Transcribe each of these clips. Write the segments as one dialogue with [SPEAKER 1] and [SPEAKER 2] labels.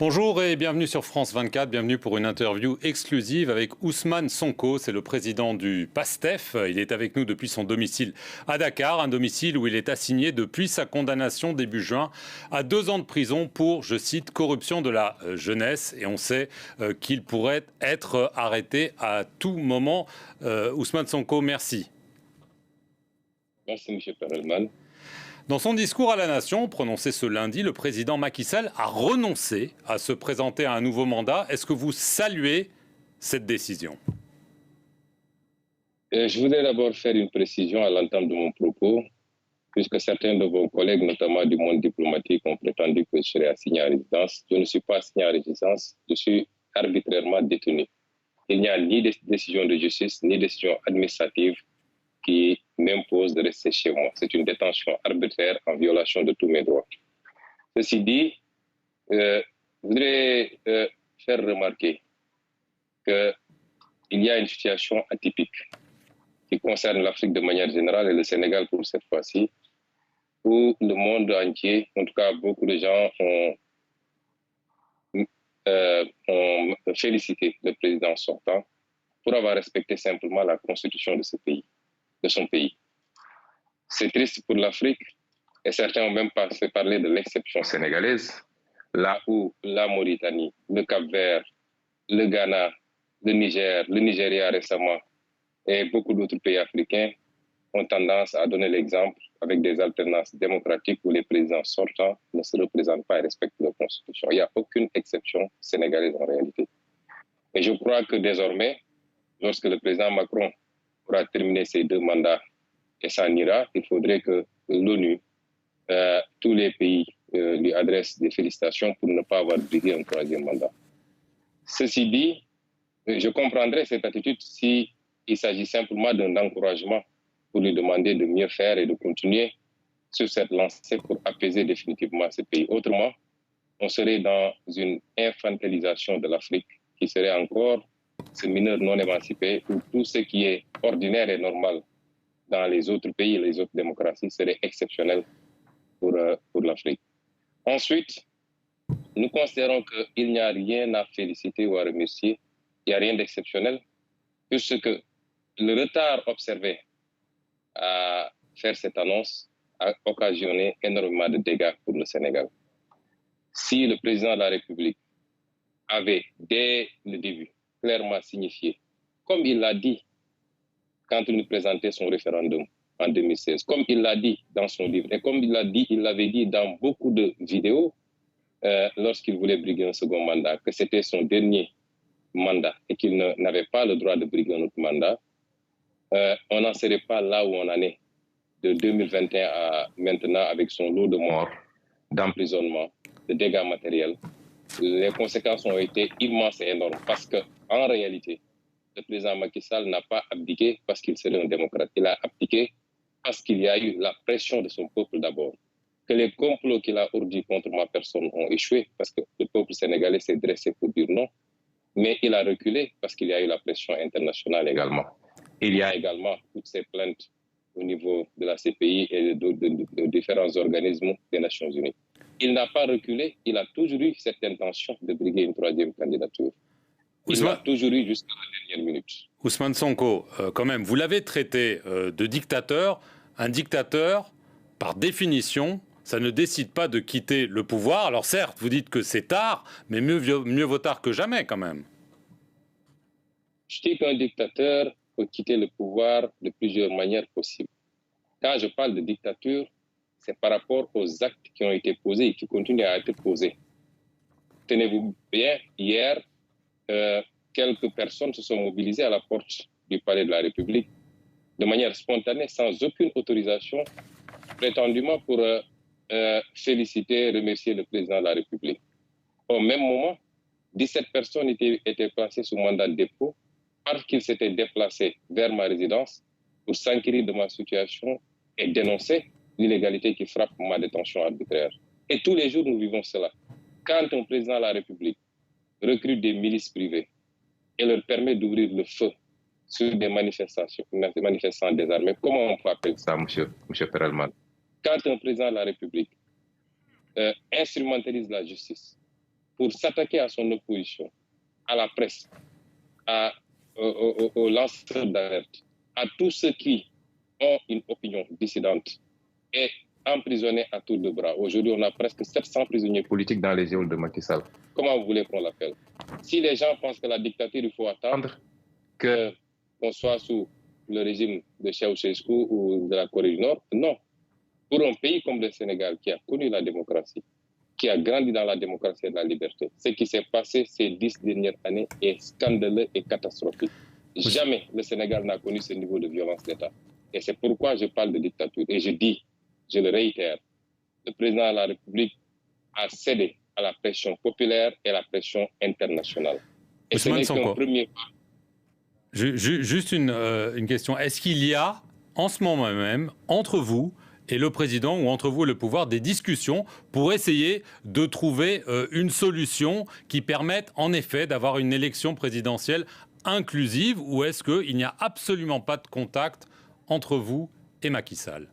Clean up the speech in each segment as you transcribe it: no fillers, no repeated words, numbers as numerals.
[SPEAKER 1] Bonjour et bienvenue sur France 24, bienvenue pour une interview exclusive avec Ousmane Sonko, c'est le président du PASTEF. Il est avec nous depuis son domicile à Dakar, un domicile où il est assigné depuis sa condamnation début juin à 2 ans de prison pour, je cite, corruption de la jeunesse. Et on sait qu'il pourrait être arrêté à tout moment. Ousmane Sonko, merci.
[SPEAKER 2] Merci, M. Perelman.
[SPEAKER 1] Dans son discours à la Nation, prononcé ce lundi, le président Macky Sall a renoncé à se présenter à un nouveau mandat. Est-ce que vous saluez cette décision?
[SPEAKER 2] Je voudrais d'abord faire une précision à l'entame de mon propos, puisque certains de vos collègues, notamment du monde diplomatique, ont prétendu que je serais assigné à résidence. Je ne suis pas assigné à résidence, je suis arbitrairement détenu. Il n'y a ni décision de justice, ni décision administrative qui m'impose de rester chez moi. C'est une détention arbitraire en violation de tous mes droits. Ceci dit, je voudrais faire remarquer qu'il y a une situation atypique qui concerne l'Afrique de manière générale et le Sénégal pour cette fois-ci, où le monde entier, en tout cas beaucoup de gens ont félicité le président sortant pour avoir respecté simplement la constitution de ce pays, de son pays. C'est triste pour l'Afrique, et certains ont même parlé de l'exception sénégalaise, là où la Mauritanie, le Cap-Vert, le Ghana, le Niger, le Nigeria récemment, et beaucoup d'autres pays africains ont tendance à donner l'exemple avec des alternances démocratiques où les présidents sortants ne se représentent pas et respectent leur constitution. Il n'y a aucune exception sénégalaise en réalité. Et je crois que désormais, lorsque le président Macron aura terminé ses 2 mandats et s'en ira, il faudrait que l'ONU, tous les pays lui adressent des félicitations pour ne pas avoir brigué un 3e mandat. Ceci dit, je comprendrais cette attitude s'il s'agit simplement d'un encouragement pour lui demander de mieux faire et de continuer sur cette lancée pour apaiser définitivement ce pays. Autrement, on serait dans une infantilisation de l'Afrique qui serait encore ce mineur non émancipé où tout ce qui est ordinaire et normal dans les autres pays et les autres démocraties serait exceptionnel pour l'Afrique. Ensuite, nous considérons qu'il n'y a rien à féliciter ou à remercier, il n'y a rien d'exceptionnel, puisque le retard observé à faire cette annonce a occasionné énormément de dégâts pour le Sénégal. Si le président de la République avait, dès le début, clairement signifié, comme il l'a dit quand il nous présentait son référendum en 2016, comme il l'a dit dans son livre, et comme il l'avait dit dans beaucoup de vidéos lorsqu'il voulait briguer un second mandat, que c'était son dernier mandat et qu'il n'avait pas le droit de briguer un autre mandat, on n'en serait pas là où on en est de 2021 à maintenant avec son lot de morts, d'emprisonnement, de dégâts matériels. Les conséquences ont été immenses et énormes parce qu'en réalité, le président Macky Sall n'a pas abdiqué parce qu'il serait un démocrate. Il a abdiqué parce qu'il y a eu la pression de son peuple d'abord. Que les complots qu'il a ourdis contre ma personne ont échoué parce que le peuple sénégalais s'est dressé pour dire non. Mais il a reculé parce qu'il y a eu la pression internationale également. Il y a également toutes ces plaintes au niveau de la CPI et de différents organismes des Nations Unies. Il n'a pas reculé, il a toujours eu cette intention de briguer une 3e candidature. Il l'a toujours eu jusqu'à la dernière minute.
[SPEAKER 1] Ousmane Sonko, quand même, vous l'avez traité de dictateur. Un dictateur, par définition, ça ne décide pas de quitter le pouvoir. Alors certes, vous dites que c'est tard, mais mieux vaut tard que jamais quand même.
[SPEAKER 2] Je dis qu'un dictateur peut quitter le pouvoir de plusieurs manières possibles. Quand je parle de dictature, c'est par rapport aux actes qui ont été posés et qui continuent à être posés. Tenez-vous bien, hier, quelques personnes se sont mobilisées à la porte du palais de la République de manière spontanée, sans aucune autorisation, prétendument pour féliciter, remercier le président de la République. Au même moment, 17 personnes étaient placées sous mandat de dépôt parce qu'ils s'étaient déplacés vers ma résidence pour s'inquiéter de ma situation et dénoncer l'illégalité qui frappe ma détention arbitraire. Et tous les jours, nous vivons cela. Quand un président de la République recrute des milices privées et leur permet d'ouvrir le feu sur des manifestants désarmés, comment on peut appeler ça, M. Perelman? Quand un président de la République instrumentalise la justice pour s'attaquer à son opposition, à la presse, aux lanceurs d'alerte, à tous ceux qui ont une opinion dissidente, et emprisonnés à tour de bras. Aujourd'hui, on a presque 700 prisonniers politiques dans les geôles de Macky Sall. Comment vous voulez qu'on l'appelle? Si les gens pensent que la dictature, il faut attendre qu'on soit sous le régime de Ceausescu ou de la Corée du Nord, non. Pour un pays comme le Sénégal, qui a connu la démocratie, qui a grandi dans la démocratie et la liberté, ce qui s'est passé ces 10 dernières années est scandaleux et catastrophique. Jamais le Sénégal n'a connu ce niveau de violence d'État. Et c'est pourquoi je parle de dictature. Et je dis, je le réitère, le président de la République a cédé à la pression populaire et à la pression internationale. Et
[SPEAKER 1] Ousmane
[SPEAKER 2] ce n'est qu'un premier pas.
[SPEAKER 1] Juste une question. Est-ce qu'il y a, en ce moment même, entre vous et le président, ou entre vous et le pouvoir, des discussions pour essayer de trouver une solution qui permette, en effet, d'avoir une élection présidentielle inclusive, ou est-ce qu'il n'y a absolument pas de contact entre vous et Macky Sall?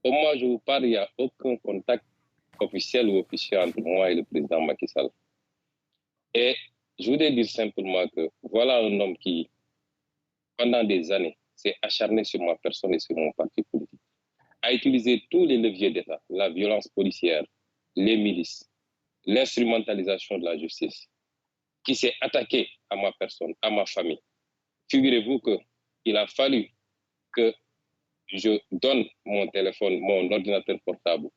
[SPEAKER 2] Au moment où je vous parle, il n'y a aucun contact officiel ou officieux entre moi et le président Macky Sall. Et je voudrais dire simplement que voilà un homme qui, pendant des années, s'est acharné sur ma personne et sur mon parti politique, a utilisé tous les leviers d'État, la violence policière, les milices, l'instrumentalisation de la justice, qui s'est attaqué à ma personne, à ma famille. Figurez-vous qu'il a fallu que je donne mon téléphone, mon ordinateur portable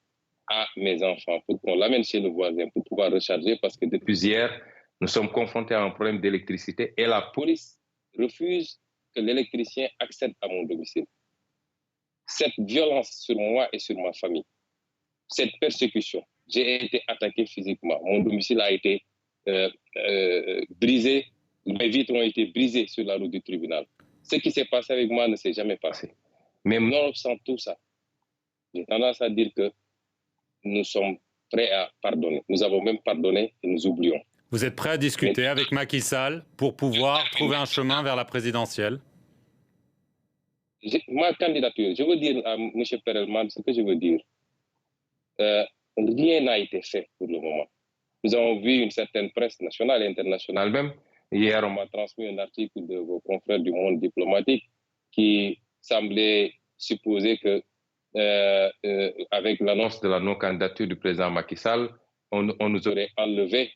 [SPEAKER 2] à mes enfants pour qu'on l'amène chez le voisin pour pouvoir recharger, parce que depuis hier, nous sommes confrontés à un problème d'électricité et la police refuse que l'électricien accède à mon domicile. Cette violence sur moi et sur ma famille, cette persécution, j'ai été attaqué physiquement. Mon domicile a été brisé, mes vitres ont été brisées sur la route du tribunal. Ce qui s'est passé avec moi ne s'est jamais passé. Mais nonobstant tout ça, j'ai tendance à dire que nous sommes prêts à pardonner. Nous avons même pardonné et nous oublions.
[SPEAKER 1] Vous êtes prêt à discuter avec Macky Sall pour pouvoir trouver un chemin vers la présidentielle?
[SPEAKER 2] Ma candidature, je veux dire à M. Perelman ce que je veux dire. Rien n'a été fait pour le moment. Nous avons vu une certaine presse nationale et internationale même. Hier, on m'a transmis un article de vos confrères du monde diplomatique qui semblait supposer que, avec l'annonce de la non-candidature du président Macky Sall, on nous aurait enlevé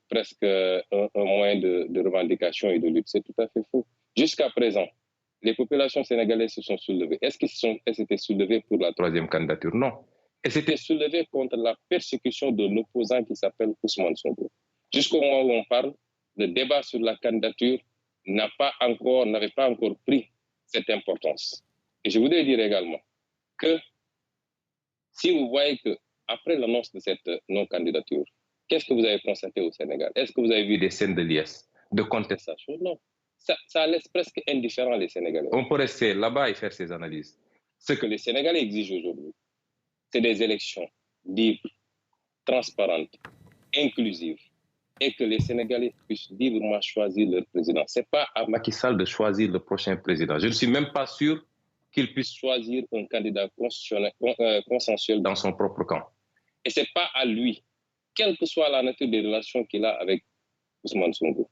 [SPEAKER 2] presque un moyen de revendication et de lutte. C'est tout à fait faux. Jusqu'à présent, les populations sénégalaises se sont soulevées. Est-ce qu'elles s'étaient soulevées pour la troisième candidature? Non. Elles s'étaient soulevées contre la persécution de l'opposant qui s'appelle Ousmane Sonko. Jusqu'au moment où on parle, le débat sur la candidature n'avait pas encore pris cette importance. Et je voudrais dire également que si vous voyez qu'après l'annonce de cette non-candidature, qu'est-ce que vous avez constaté au Sénégal? Est-ce que vous avez vu des scènes de liesse, de contestation? Non. Ça laisse presque indifférent les Sénégalais. On peut rester là-bas et faire ces analyses. Ce que les Sénégalais exigent aujourd'hui, c'est des élections libres, transparentes, inclusives, et que les Sénégalais puissent librement choisir leur président. Ce n'est pas à Macky Sall de choisir le prochain président. Je ne suis même pas sûr qu'il puisse choisir un candidat consensuel dans son propre camp. Et ce n'est pas à lui, quelle que soit la nature des relations qu'il a avec Ousmane Sonko.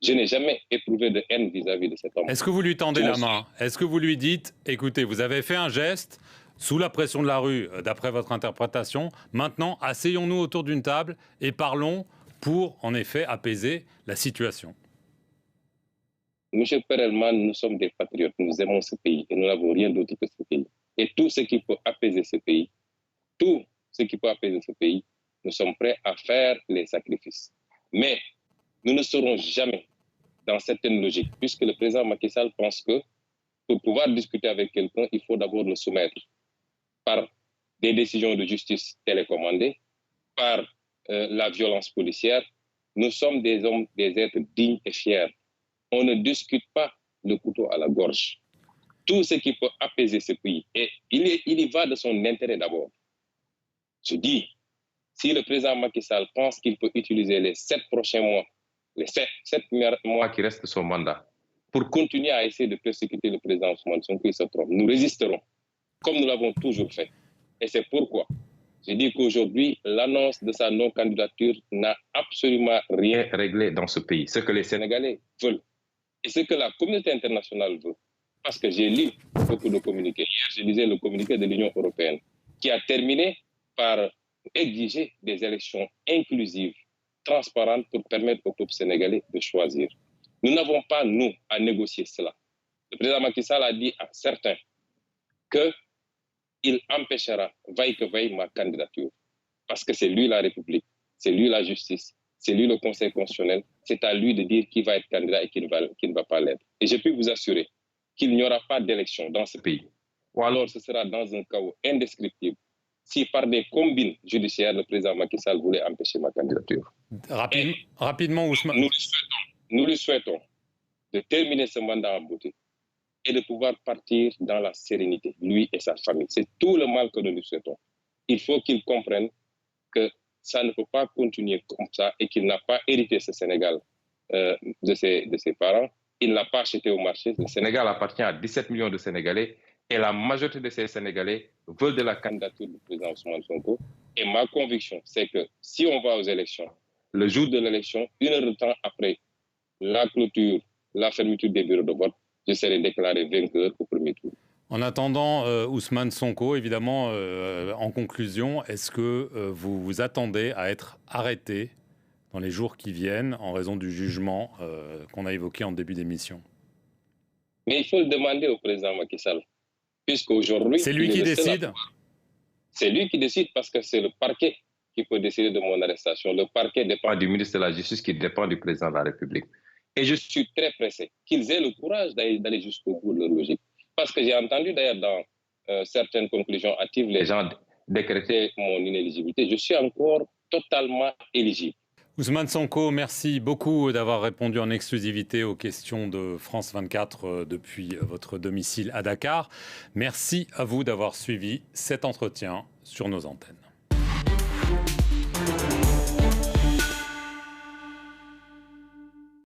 [SPEAKER 2] Je n'ai jamais éprouvé de haine vis-à-vis de cet homme.
[SPEAKER 1] Est-ce que vous lui tendez la main? Est-ce que vous lui dites, écoutez, vous avez fait un geste sous la pression de la rue, d'après votre interprétation, maintenant, asseyons-nous autour d'une table et parlons pour, en effet, apaiser la situation?
[SPEAKER 2] Monsieur Perelman, nous sommes des patriotes, nous aimons ce pays et nous n'avons rien d'autre que ce pays. Et tout ce qui peut apaiser ce pays, nous sommes prêts à faire les sacrifices. Mais nous ne serons jamais dans certaines logiques, puisque le président Macky Sall pense que pour pouvoir discuter avec quelqu'un, il faut d'abord le soumettre par des décisions de justice télécommandées, par la violence policière. Nous sommes des hommes, des êtres dignes et fiers. On ne discute pas le couteau à la gorge. Tout ce qui peut apaiser ce pays, et il y va de son intérêt d'abord. Je dis, si le président Macky Sall pense qu'il peut utiliser les 7 prochains mois, les 7 mois qui restent de son mandat, pour continuer à essayer de persécuter le président Ousmane Sonko, il se trompe. Nous résisterons, comme nous l'avons toujours fait. Et c'est pourquoi Je dis qu'aujourd'hui, l'annonce de sa non-candidature n'a absolument rien réglé dans ce pays. Ce que les Sénégalais veulent et ce que la communauté internationale veut. Parce que j'ai lu beaucoup de communiqués. Hier, je lisais le communiqué de l'Union européenne qui a terminé par exiger des élections inclusives, transparentes pour permettre au peuple sénégalais de choisir. Nous n'avons pas, nous, à négocier cela. Le président Macky Sall a dit à certains qu'il empêchera, vaille que vaille, ma candidature. Parce que c'est lui la République, c'est lui la justice, c'est lui le Conseil constitutionnel. C'est à lui de dire qui va être candidat et qui ne va pas l'être. Et je peux vous assurer qu'il n'y aura pas d'élection dans ce pays. Ou alors ce sera dans un chaos indescriptible si par des combines judiciaires, le président Macky Sall voulait empêcher ma candidature.
[SPEAKER 1] Rapidement, Ousmane.
[SPEAKER 2] Nous lui souhaitons de terminer ce mandat en beauté et de pouvoir partir dans la sérénité, lui et sa famille. C'est tout le mal que nous lui souhaitons. Il faut qu'il comprenne que ça ne peut pas continuer comme ça et qu'il n'a pas hérité ce Sénégal de ses parents. Il ne l'a pas acheté au marché. Le Sénégal appartient à 17 millions de Sénégalais et la majorité de ces Sénégalais veulent de la candidature du président Ousmane Sonko. Et ma conviction, c'est que si on va aux élections, le jour de l'élection, 1 heure de temps après la clôture, la fermeture des bureaux de vote, je serai déclaré vainqueur au premier tour.
[SPEAKER 1] En attendant, Ousmane Sonko, évidemment, en conclusion, est-ce que vous vous attendez à être arrêté dans les jours qui viennent en raison du jugement qu'on a évoqué en début d'émission?
[SPEAKER 2] Mais il faut le demander au président Macky Sall, puisqu'aujourd'hui...
[SPEAKER 1] C'est lui qui décide?
[SPEAKER 2] C'est lui qui décide parce que c'est le parquet qui peut décider de mon arrestation. Le parquet dépend du ministre de la Justice qui dépend du président de la République. Et je suis très pressé qu'ils aient le courage d'aller jusqu'au bout de leur logique. Parce que j'ai entendu d'ailleurs dans certaines conclusions hâtives, les gens décréter mon inéligibilité. Je suis encore totalement éligible.
[SPEAKER 1] Ousmane Sonko, merci beaucoup d'avoir répondu en exclusivité aux questions de France 24 depuis votre domicile à Dakar. Merci à vous d'avoir suivi cet entretien sur nos antennes.